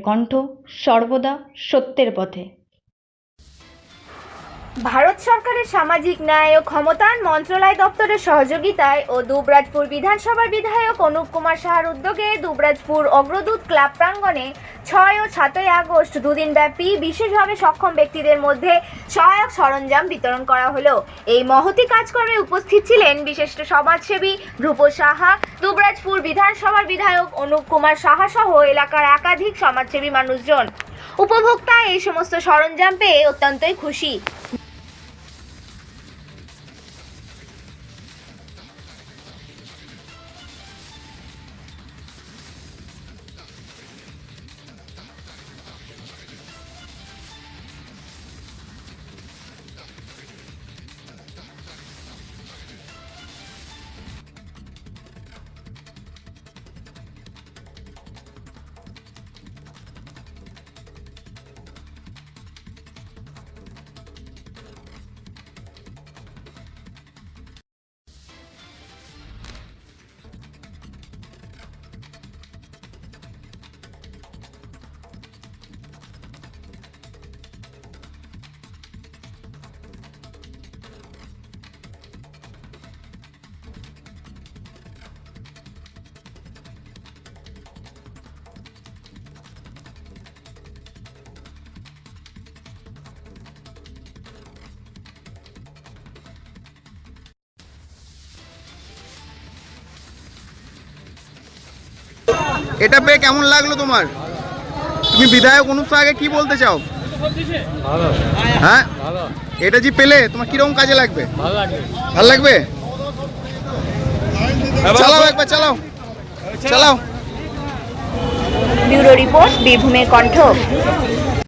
কণ্ঠ, সর্বদা সত্যের পথে। ভারত সরকারের সামাজিক ন্যায় ও ক্ষমতায়ন মন্ত্রণালয় দপ্তরের সহযোগিতায় ও দুবরাজপুর বিধানসভার বিধায়ক অনুপ কুমার সাহার উদ্যোগে দুবরাজপুর অগ্রদূত ক্লাব প্রাঙ্গণে 6 ও 7 আগস্ট দুদিনব্যাপী বিশেষভাবে সক্ষম ব্যক্তিদের মধ্যে সহায়ক সরঞ্জাম বিতরণ করা হলো। এই মহতি কাজকর্মে উপস্থিত ছিলেন বিশিষ্ট সমাজসেবী ধ্রুব সাহা, দুবরাজপুর বিধানসভার বিধায়ক অনুপ কুমার সাহা সহ এলাকার একাধিক সমাজসেবী মানুষজন। উপভোক্তা এই সমস্ত সরঞ্জাম পেয়ে অত্যন্তই খুশি। এটা পেয়ে কেমন লাগলো তোমার? তুমি বিধায়ক অনুপ সাহাকে কি বলতে চাও? ভালো। হ্যাঁ, ভালো। এটা যে পেলে তোমার কিরকম কাজে লাগবে? ভালো লাগবে। ভালো লাগবে? চালাও, একবার চালাও, চালাও। ব্যুরো রিপোর্ট, বীরভূমের কণ্ঠ।